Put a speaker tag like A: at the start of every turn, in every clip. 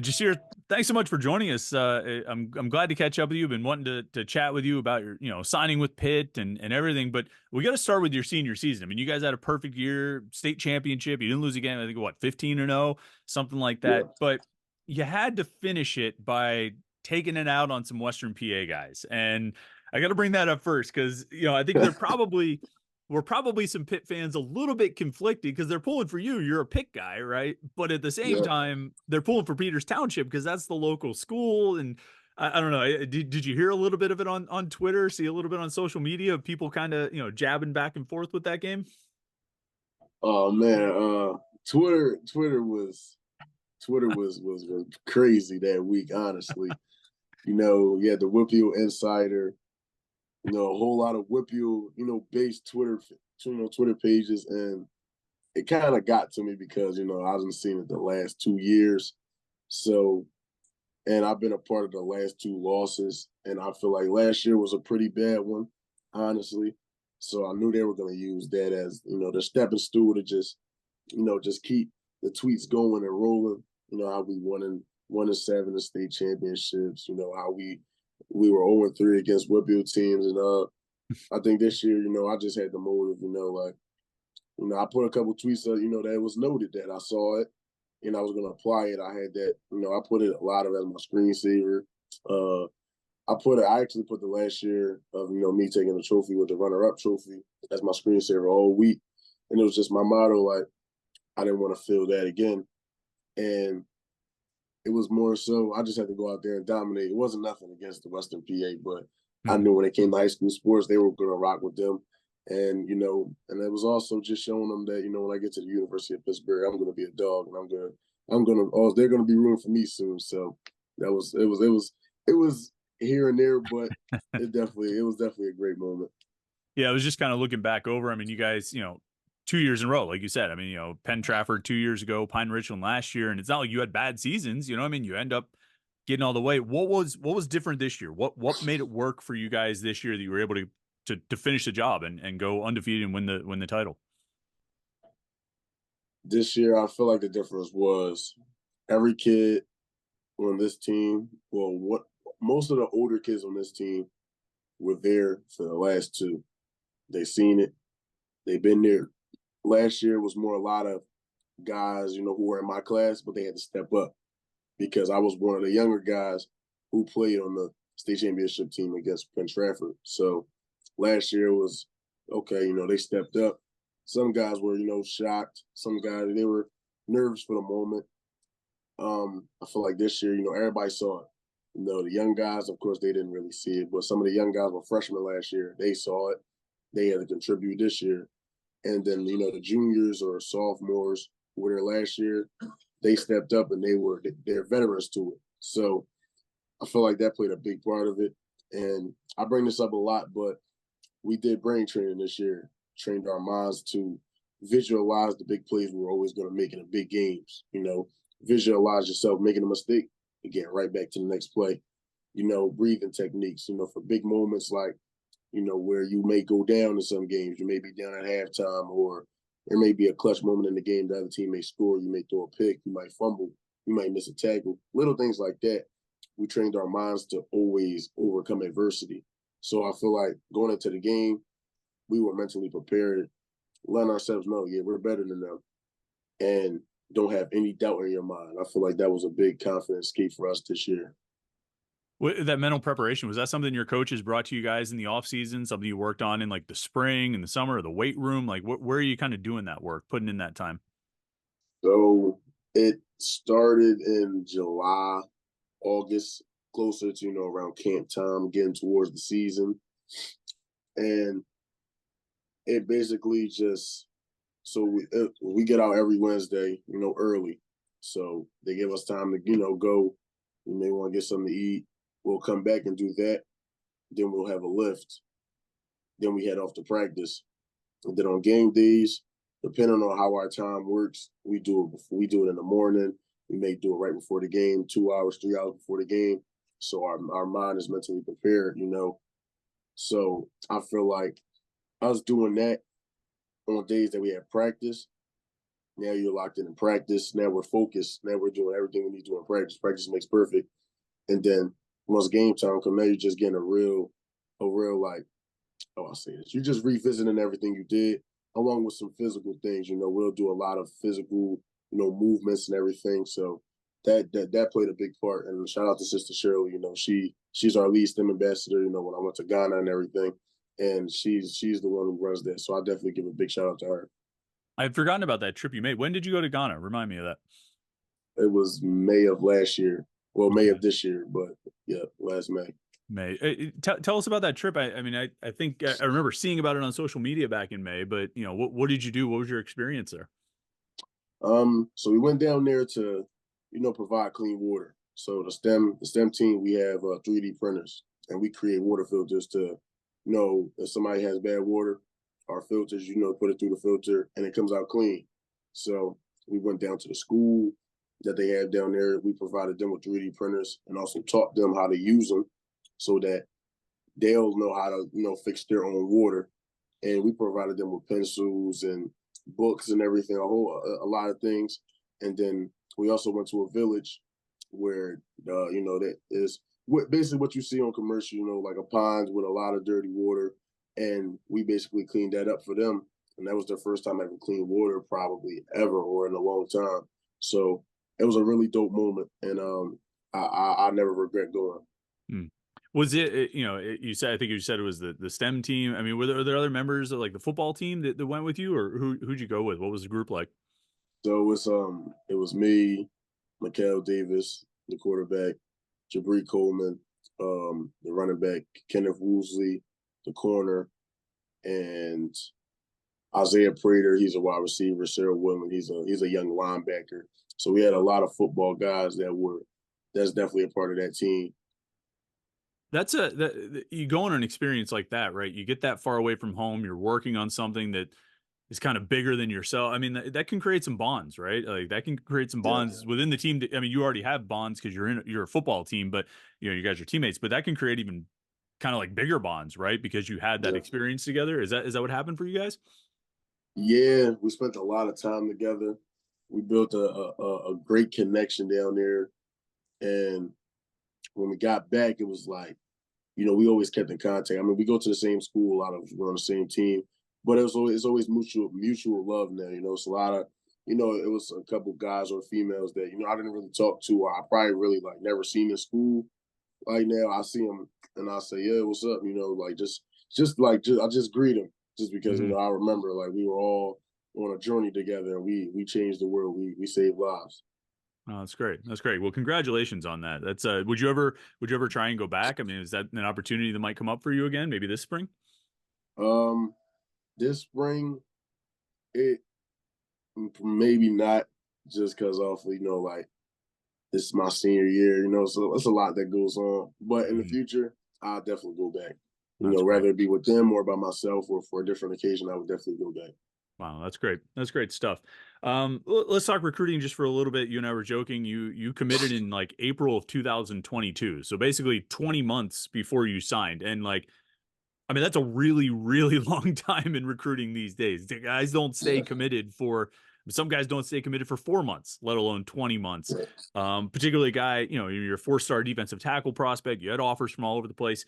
A: Jahsear, thanks so much for joining us. I'm glad to catch up with you. Been wanting to chat with you about your signing with Pitt and everything. But we got to start with your senior season. I mean, you guys had a perfect year, state championship. You didn't lose a game. I think what 15-0, something like
B: Yeah.
A: that. But you had to finish it by taking it out on some Western PA guys. And I got to bring that up first because I think they're probably we're probably some Pitt fans a little bit conflicted because they're pulling for you. You're a Pitt guy, right? But at the same
B: Yeah.
A: time, they're pulling for Peters Township because that's the local school. And I don't know. Did you hear a little bit of it on Twitter? See a little bit on social media of people kind of jabbing back and forth with that game?
B: Oh man, Twitter was crazy that week, honestly. You had the Whippeal Insider, a whole lot of Whippeal, based Twitter pages, and it kind of got to me because, I haven't seen it the last 2 years. So, and I've been a part of the last two losses, and I feel like last year was a pretty bad one, honestly. So I knew they were going to use that as, the stepping stool to just keep the tweets going and rolling. How we won in 7 in state championships. How we were 0-3 against Whitfield teams, and I think this year, I just had the motive. I put a couple tweets that that it was noted that I saw it and I was going to apply it. I had that. I put it a lot of it as my screensaver. Uh, I actually put the last year of me taking the trophy with the runner-up trophy as my screensaver all week, and it was just my motto. Like, I didn't want to feel that again. And it was more so I just had to go out there and dominate. It wasn't nothing against the Western PA, but I
A: Mhm.
B: knew when it came to high school sports, they were going to rock with them. And, and it was also just showing them that, when I get to the University of Pittsburgh, I'm going to be a dog and they're going to be rooting for me soon. So it was here and there, but it was definitely a great moment.
A: Yeah, I was just kind of looking back over. I mean, you guys, 2 years in a row, like you said. I mean, Penn Trafford 2 years ago, Pine Richland last year, and it's not like you had bad seasons. I mean, you end up getting all the way. What was different this year? What made it work for you guys this year that you were able to finish the job and go undefeated and win the title?
B: This year, I feel like the difference was every kid on this team, well, what most of the older kids on this team were there for the last two. They seen it. They've been there. Last year was more a lot of guys, who were in my class, but they had to step up because I was one of the younger guys who played on the state championship team against Penn Trafford. So last year was okay. They stepped up. Some guys were, shocked. Some guys they were nervous for the moment. I feel like this year, everybody saw it. The young guys, of course, they didn't really see it, but some of the young guys were freshmen last year. They saw it. They had to contribute this year. And then, the juniors or sophomores who were there last year, they stepped up and they're veterans to it. So I feel like that played a big part of it. And I bring this up a lot, but we did brain training this year, trained our minds to visualize the big plays we were always going to make in the big games. Visualize yourself making a mistake and get right back to the next play. Breathing techniques, for big moments like, where you may go down in some games. You may be down at halftime, or there may be a clutch moment in the game. The other team may score. You may throw a pick. You might fumble. You might miss a tackle. Little things like that. We trained our minds to always overcome adversity. So I feel like going into the game, we were mentally prepared, letting ourselves know, yeah, we're better than them, and don't have any doubt in your mind. I feel like that was a big confidence key for us this year.
A: That mental preparation, was that something your coaches brought to you guys in the off season? Something you worked on in like the spring and the summer, or the weight room? Like, where are you kind of doing that work, putting in that time?
B: So it started in July, August, closer to, around camp time, getting towards the season. And it basically just, so we get out every Wednesday, early. So they give us time to, go. We may want to get something to eat. We'll come back and do that. Then we'll have a lift. Then we head off to practice. And then on game days, depending on how our time works, we do it before, we do it in the morning. We may do it right before the game, 2 hours, 3 hours before the game. So our mind is mentally prepared. So I feel like us doing that on days that we have practice Now you're locked in practice. Now we're focused. Now we're doing everything we need to do in practice. Practice makes perfect. And then once game time comes, now you're just getting a real like, oh, I say this. You're just revisiting everything you did, along with some physical things. We'll do a lot of physical, movements and everything. So that played a big part. And shout out to Sister Shirley. She's our lead STEM ambassador. When I went to Ghana and everything, and she's the one who runs that. So I definitely give a big shout out to her.
A: I'd forgotten about that trip you made. When did you go to Ghana? Remind me of that.
B: It was May of last year. Well, May
A: Okay.
B: of this year, but yeah, last May.
A: May. Tell us about that trip. I mean, I think I remember seeing about it on social media back in May, but what did you do? What was your experience there?
B: So we went down there to, provide clean water. So the STEM team, we have 3D printers, and we create water filters to, if somebody has bad water, our filters, put it through the filter and it comes out clean. So we went down to the school that they have down there. We provided them with 3D printers and also taught them how to use them so that they'll know how to, fix their own water. And we provided them with pencils and books and everything, a lot of things. And then we also went to a village where, that is basically what you see on commercial, like a pond with a lot of dirty water. And we basically cleaned that up for them. And that was their first time having clean water probably ever or in a long time. So it was a really dope moment. And I never regret going.
A: Hmm. Was it, you said, I think you said it was the STEM team. I mean, were there other members of like the football team that went with you, or who'd you go with? What was the group like?
B: So it was me, Mikael Davis, the quarterback, Jabri Coleman, the running back, Kenneth Woosley, the corner, and Isaiah Prater. He's a wide receiver. Sarah Woodland. He's a young linebacker. So we had a lot of football guys that's definitely a part of that team.
A: You go on an experience like that, right? You get that far away from home. You're working on something that is kind of bigger than yourself. I mean, that can create some bonds, right? Like that can create some bonds
B: Definitely.
A: within the team. I mean, you already have bonds because you're a football team, but you guys are teammates. But that can create even kind of like bigger bonds, right? Because you had that
B: Definitely.
A: experience together. Is that what happened for you guys?
B: Yeah, we spent a lot of time together. We built a great connection down there, and when we got back, it was like we always kept in contact. I mean, we go to the same school, a lot of we're on the same team, but it's always mutual love now. It's a lot of it was a couple guys or females that I didn't really talk to, or I probably really like never seen in school. Like now, I see them and I say, "Yeah, what's up?" Like I just greet them just because
A: Mhm.
B: I remember like we were all on a journey together and we changed the world. We saved lives.
A: Oh, that's great. That's great. Well, congratulations on that. That's would you ever try and go back? I mean, is that an opportunity that might come up for you again, maybe this spring?
B: Um, this spring, it maybe not just because awfully, like this is my senior year, so it's a lot that goes on. But in the
A: Mhm.
B: future, I'll definitely go back.
A: That's great.
B: Whether it be with them or by myself or for a different occasion, I would definitely go back.
A: Wow, that's great. That's great stuff. Let's talk recruiting just for a little bit. You and I were joking. You committed in like April of 2022, so basically 20 months before you signed. And like, I mean, that's a really, really long time in recruiting these days. The guys don't stay committed for. Some guys don't stay committed for 4 months, let alone 20 months. Particularly a guy, you're a four-star defensive tackle prospect. You had offers from all over the place.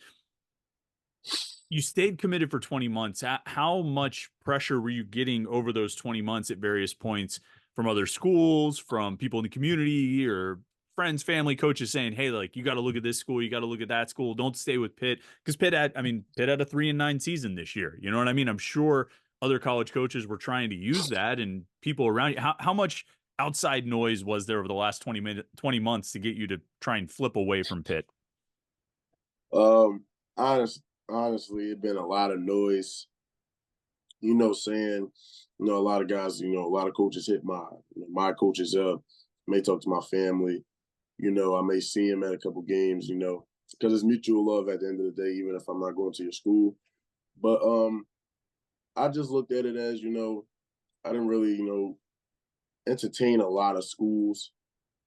A: You stayed committed for 20 months. How much pressure were you getting over those 20 months at various points from other schools, from people in the community, or friends, family, coaches saying, "Hey, like you got to look at this school, you got to look at that school. Don't stay with Pitt because Pitt had a 3-9 season this year. You know what I mean? I'm sure other college coaches were trying to use that, and people around you. How much outside noise was there over the last 20 months to get you to try and flip away from Pitt?
B: Um, honestly, it been a lot of noise. Saying, a lot of guys, a lot of coaches hit my coaches up. May talk to my family. I may see him at a couple games. Because it's mutual love at the end of the day, even if I'm not going to your school. But I just looked at it as, I didn't really, entertain a lot of schools.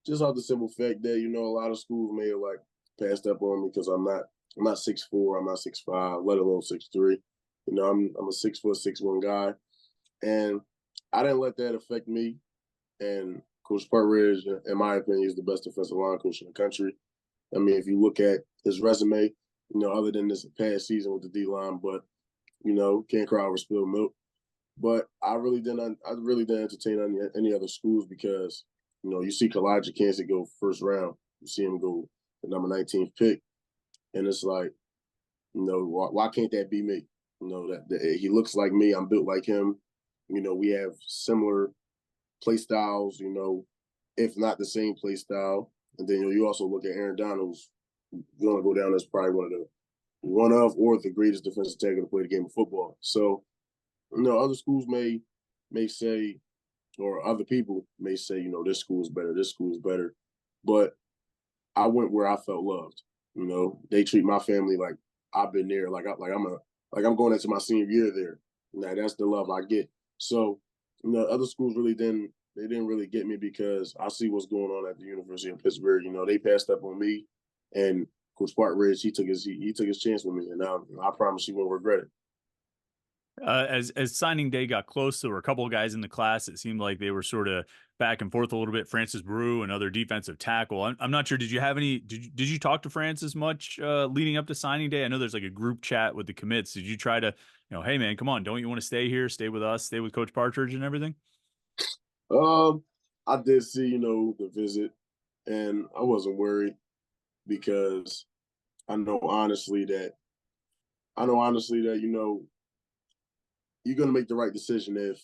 B: Just off the simple fact that, a lot of schools may have like passed up on me because I'm not 6'4", I'm not 6'5", let alone 6'3". I'm a 6'4", 6'1" guy. And I didn't let that affect me. And Coach Partridge, in my opinion, is the best defensive line coach in the country. I mean, if you look at his resume, other than this past season with the D line, but can't cry over spilled milk. But I really didn't entertain any other schools because you see Kalijah Kancey go first round, you see him go the number 19th pick, and it's like, why can't that be me? That he looks like me, I'm built like him. We have similar play styles, if not the same play style. And then you also look at Aaron Donald, who's going to go down as probably one of or the greatest defensive tackle to play the game of football. So, other schools may say, or other people may say, this school is better, this school is better. But I went where I felt loved. They treat my family like I've been there, like I'm going into my senior year there. Now that's the love I get. So, other schools didn't really get me because I see what's going on at the University of Pittsburgh. They passed up on me, and Coach Partridge, he took his chance with me, and I promise you won't regret it.
A: As signing day got close, there were a couple of guys in the class. It seemed like they were sort of back and forth a little bit. Francis Brew, another defensive tackle. I'm not sure. Did you have any? Did you talk to Francis much leading up to signing day? I know there's like a group chat with the commits. Did you try to, hey man, come on, don't you want to stay here? Stay with us. Stay with Coach Partridge and everything.
B: I did see the visit, and I wasn't worried because I know honestly that you're going to make the right decision if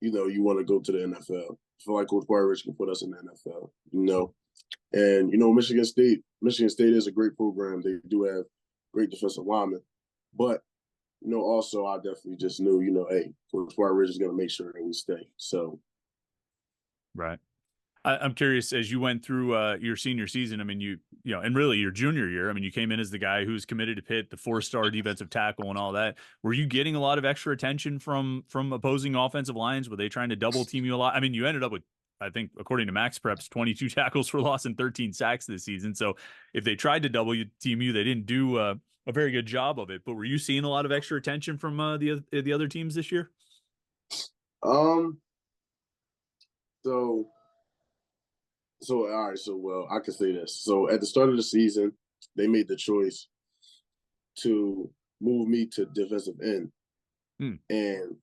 B: you want to go to the NFL. I feel like Coach Partridge can put us in the NFL. And Michigan State is a great program. They do have great defensive linemen, but also I definitely just knew hey, Coach Partridge is going to make sure that we stay. So,
A: right. I'm curious, as you went through your senior season, I mean, and really your junior year, I mean, you came in as the guy who's committed to Pitt, the 4-star defensive tackle and all that. Were you getting a lot of extra attention from opposing offensive lines? Were they trying to double team you a lot? I mean, you ended up with, I think, according to Max Preps, 22 tackles for loss and 13 sacks this season. So if they tried to double team you, they didn't do a very good job of it. But were you seeing a lot of extra attention from the other teams this year?
B: So all right, well, I can say this. So at the start of the season, they made the choice to move me to defensive end. And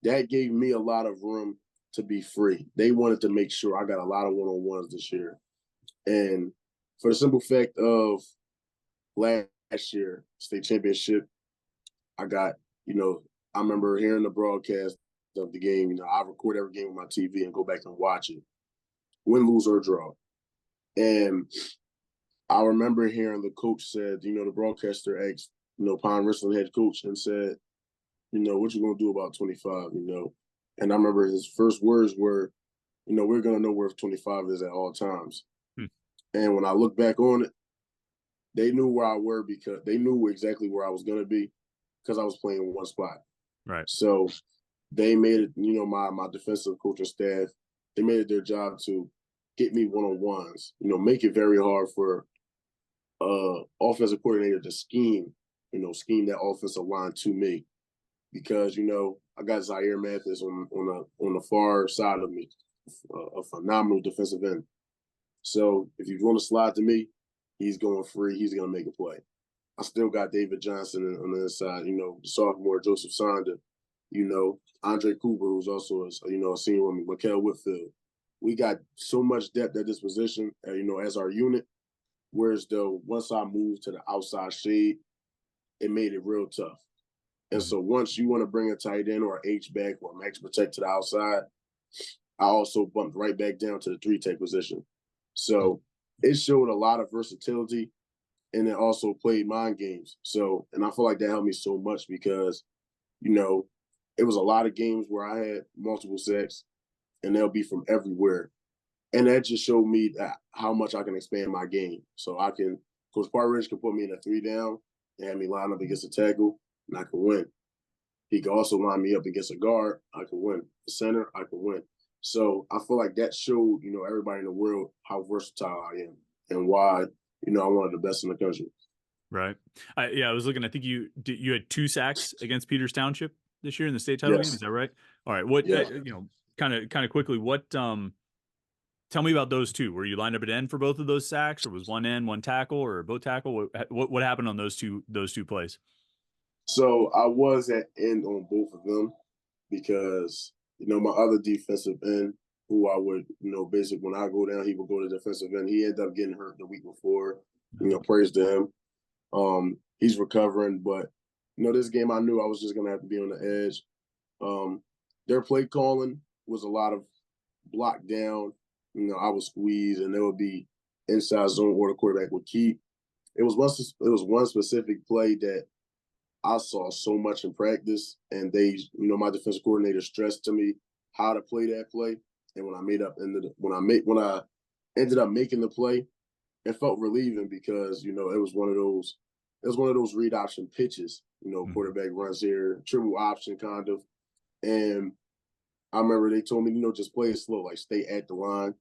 B: that gave me a lot of room to be free. They wanted to make sure I got a lot of one-on-ones this year. And for the simple fact of last year, state championship, I got, I remember hearing the broadcast of the game. I record every game on my TV and go back and watch it, win, lose, or draw. And I remember hearing the coach said, the broadcaster asked, Pine Richland head coach and said, what you going to do about 25, And I remember his first words were, we're going to know where 25 is at all times. And when I look back on it, they knew where I were because they knew exactly where I was going to be because I was playing in one spot.
A: Right.
B: So they made it, my defensive coaching staff, they made it their job to get me one-on-ones, make it very hard for offensive coordinator to scheme that offensive line to me. Because, I got Zaire Mathis on the far side of me, a phenomenal defensive end. So if you want to slide to me, he's going free. He's going to make a play. I still got David Johnson on the other side, the sophomore Joseph Sander, Andre Cooper, who's also a senior with me, Mikael Whitfield. We got so much depth at this position, as our unit. Whereas though once I moved to the outside shade, it made it real tough. And so once you want to bring a tight end or an H-back or a max protect to the outside, I also bumped right back down to the 3-tech position. So it showed a lot of versatility, and it also played mind games. So, and I feel like that helped me so much because, it was a lot of games where I had multiple sacks, and they'll be from everywhere. And that just showed me how much I can expand my game. So Coach Partridge can put me in a 3-down and have me line up against a tackle, and I can win. He can also line me up against a guard. I can win. The center, I can win. So I feel like that showed, everybody in the world how versatile I am and why, I'm one of the best in the country.
A: Right. I was looking. I think you had 2 sacks against Peters Township this year in the state title game. Is that right? All right. What kind of quickly, what tell me about those two. Were you lined up at end for both of those sacks, or was one end, one tackle, or both tackle? What happened on those two plays?
B: So I was at end on both of them because my other defensive end, who I would basically when I go down, he would go to defensive end. He ended up getting hurt the week before. Praise to him. He's recovering, but this game I knew I was just gonna have to be on the edge. Their play calling was a lot of block down. I would squeeze, and there would be inside zone, or the quarterback would keep. It was one specific play that I saw so much in practice, and my defensive coordinator stressed to me how to play that play. And when I ended up making the play, it felt relieving because it was one of those read option pitches.
A: Mhm.
B: Quarterback runs here, triple option kind of, and I remember they told me, just play it slow, like stay at the line,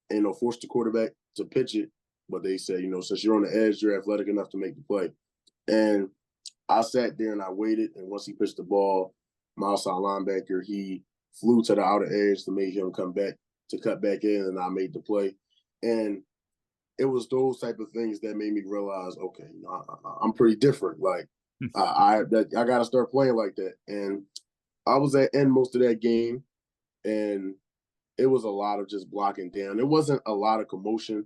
B: and force the quarterback to pitch it. But they said, since you're on the edge, you're athletic enough to make the play. And I sat there and I waited, and once he pitched the ball, my outside linebacker, he flew to the outer edge to make him come back to cut back in, and I made the play. And it was those type of things that made me realize, okay, I'm pretty different. Like I got to start playing like that. And I was at end most of that game, and it was a lot of just blocking down. It wasn't a lot of commotion,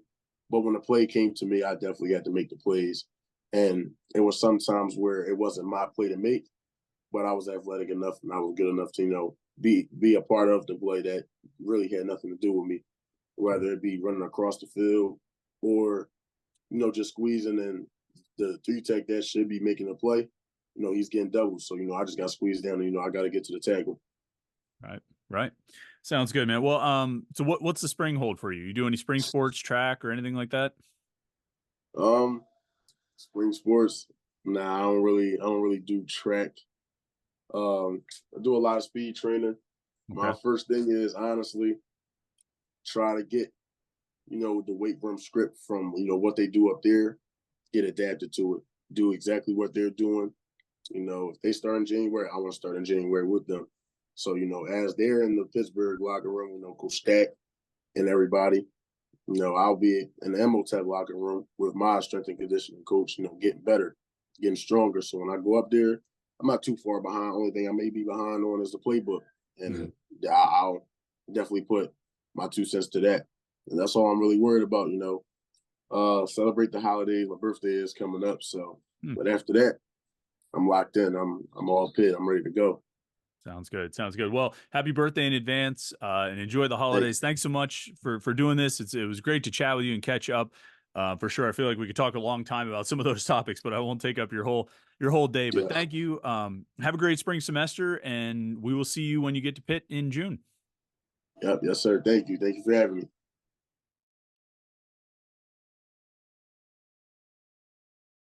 B: but when the play came to me, I definitely had to make the plays. And it was sometimes where it wasn't my play to make, but I was athletic enough and I was good enough to, be a part of the play that really had nothing to do with me, whether it be running across the field or, just squeezing and the three tech that should be making a play. He's getting doubled. So, I just got squeezed down and, I got to get to the tackle.
A: Right. Right. Sounds good, man. Well, so what's the spring hold for you? You do any spring sports, track, or anything like that?
B: Um, Spring sports. Nah, I don't really do track. I do a lot of speed training. My
A: Okay.
B: first thing is honestly try to get, the weight room script from, what they do up there, get adapted to it, do exactly what they're doing. If they start in January, I want to start in January with them. So, as they're in the Pittsburgh locker room, Coach Stack and everybody, I'll be in the MOTEP locker room with my strength and conditioning coach, getting better, getting stronger. So when I go up there, I'm not too far behind. Only thing I may be behind on is the playbook.
A: Mhm.
B: And I'll definitely put my 2 cents to that. And that's all I'm really worried about, celebrate the holidays. My birthday is coming up. So,
A: Hmm.
B: but after that, I'm locked in. I'm all Pitt. I'm ready to go.
A: Sounds good. Sounds good. Well, happy birthday in advance, and enjoy the
B: Thank
A: holidays. Thanks so much for doing this. It was great to chat with you and catch up. For sure, I feel like we could talk a long time about some of those topics, but I won't take up your whole day.
B: you.
A: But
B: Yeah.
A: thank you. Have a great spring semester, and we will see you when you get to Pitt in June.
B: Yep. Yes, sir. Thank you. Thank you for having me.